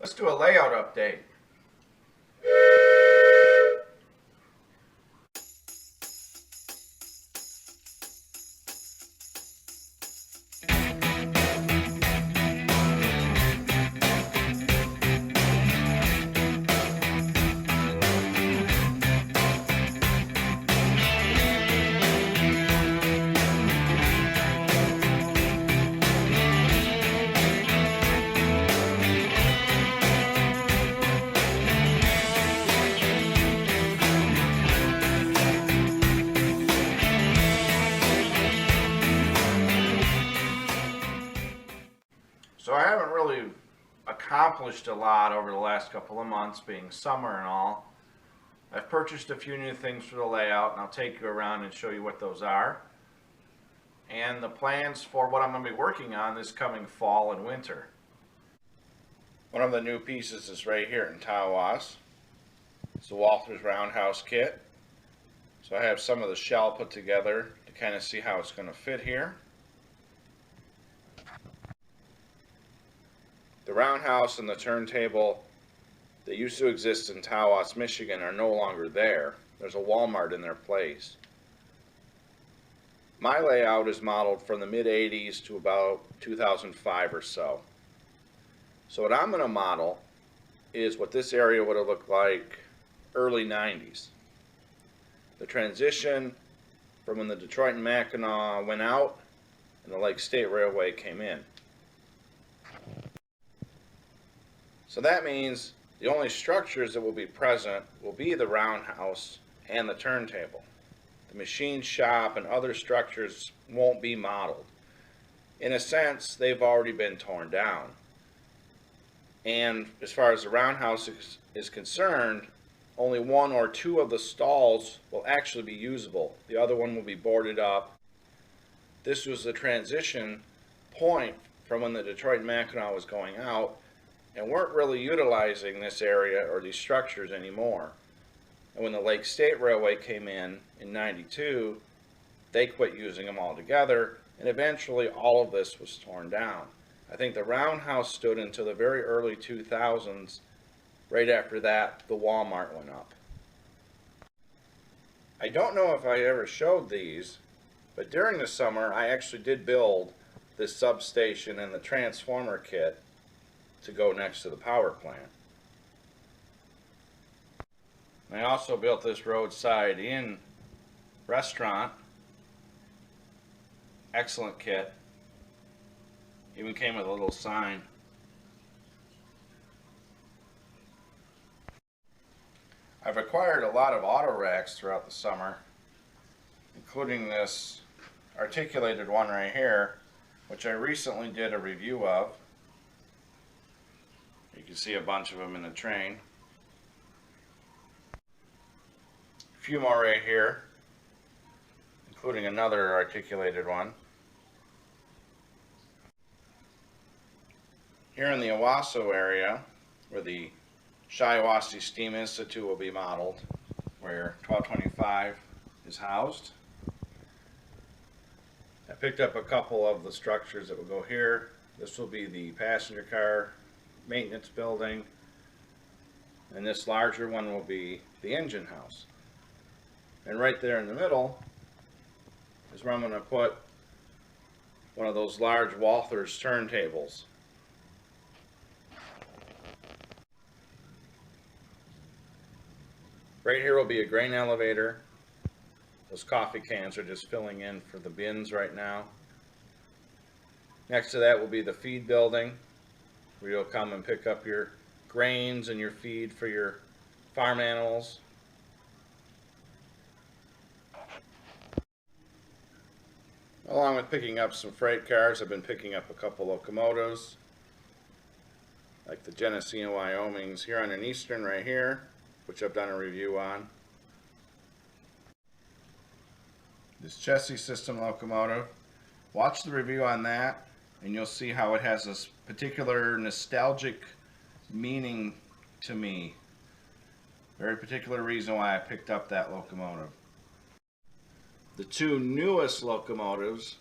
Let's do a layout update. So I haven't really accomplished a lot over the last couple of months, being summer and all. I've purchased a few new things for the layout, and I'll take you around and show you what those are, and the plans for what I'm going to be working on this coming fall and winter. One of the new pieces is right here in Tawas. It's the Walthers Roundhouse kit. So I have some of the shell put together to kind of see how it's going to fit here. The roundhouse and the turntable that used to exist in Tawas, Michigan are no longer there. There's a Walmart in their place. My layout is modeled from the mid-80s to about 2005 or so. So what I'm going to model is what this area would have looked like early 90s. The transition from when the Detroit and Mackinac went out and the Lake State Railway came in. So that means the only structures that will be present will be the roundhouse and the turntable. The machine shop and other structures won't be modeled. In a sense, they've already been torn down. And as far as the roundhouse is concerned, only one or two of the stalls will actually be usable. The other one will be boarded up. This was the transition point from when the Detroit and Mackinac was going out, and weren't really utilizing this area or these structures anymore. And when the Lake State Railway came in 92, they quit using them altogether, and eventually all of this was torn down. I think the roundhouse stood until the very early 2000s. Right after that, the Walmart went up. I don't know if I ever showed these, but during the summer I actually did build this substation and the transformer kit to go next to the power plant. I also built this roadside inn restaurant. Excellent kit. Even came with a little sign. I've acquired a lot of auto racks throughout the summer, including this articulated one right here, which I recently did a review of. You can see a bunch of them in the train. A few more right here, including another articulated one. Here in the Owasso area, where the Shiawassee Steam Institute will be modeled, where 1225 is housed. I picked up a couple of the structures that will go here. This will be the passenger car maintenance building, and this larger one will be the engine house. And right there in the middle is where I'm going to put one of those large Walthers turntables. Right here will be a grain elevator. Those coffee cans are just filling in for the bins right now. Next to that will be the feed building, where you'll come and pick up your grains and your feed for your farm animals. Along with picking up some freight cars, I've been picking up a couple locomotives, like the Geneseo Wyoming's Huron and Eastern right here, which I've done a review on. This Chessie System locomotive, watch the review on that, and you'll see how it has this particular nostalgic meaning to me. Very particular reason why I picked up that locomotive. The two newest locomotives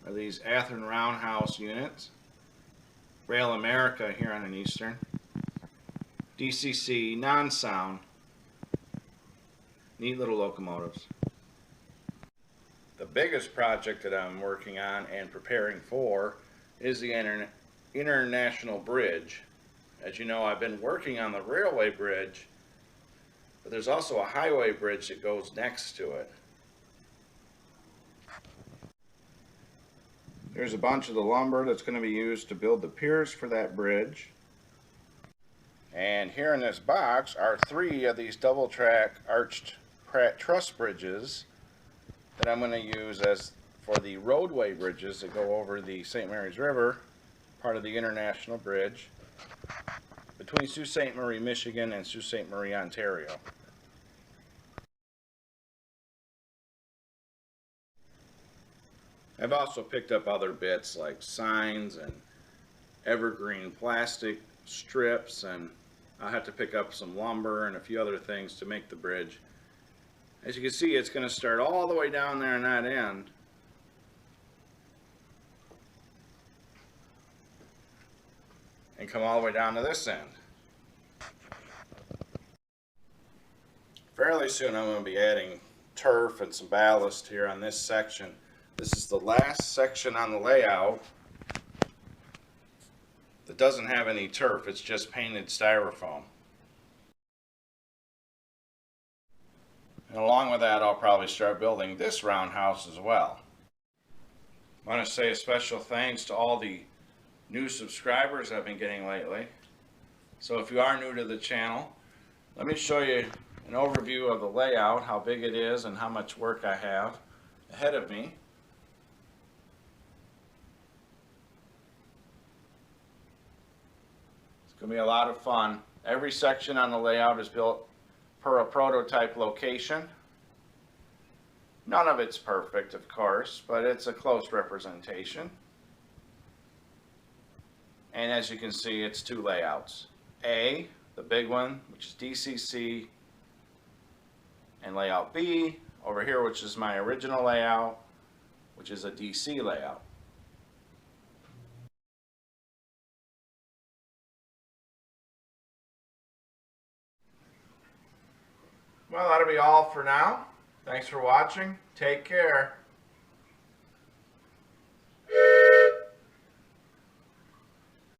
are these Athearn Roundhouse units. Rail America here on an Eastern. DCC, non-sound. Neat little locomotives. The biggest project that I'm working on and preparing for is the International Bridge. As you know, I've been working on the railway bridge, but there's also a highway bridge that goes next to it. There's a bunch of the lumber that's going to be used to build the piers for that bridge. And here in this box are 3 of these double track arched Pratt truss bridges that I'm going to use as for the roadway bridges that go over the St. Mary's River, part of the International Bridge, between Sault Ste. Marie, Michigan and Sault Ste. Marie, Ontario. I've also picked up other bits like signs and evergreen plastic strips, and I'll have to pick up some lumber and a few other things to make the bridge. As you can see, it's going to start all the way down there on that end. And come all the way down to this end. Fairly soon I'm going to be adding turf and some ballast here on this section. This is the last section on the layout that doesn't have any turf. It's just painted styrofoam. And along with that, I'll probably start building this roundhouse as well. I want to say a special thanks to all the new subscribers I've been getting lately. So if you are new to the channel, let me show you an overview of the layout, how big it is and how much work I have ahead of me. It's going to be a lot of fun. Every section on the layout is built per a prototype location. None of it's perfect, of course, but it's a close representation. And as you can see, it's 2 layouts. A, the big one, which is DCC, and layout B, over here, which is my original layout, which is a DC layout. Well, that'll be all for now. Thanks for watching. Take care.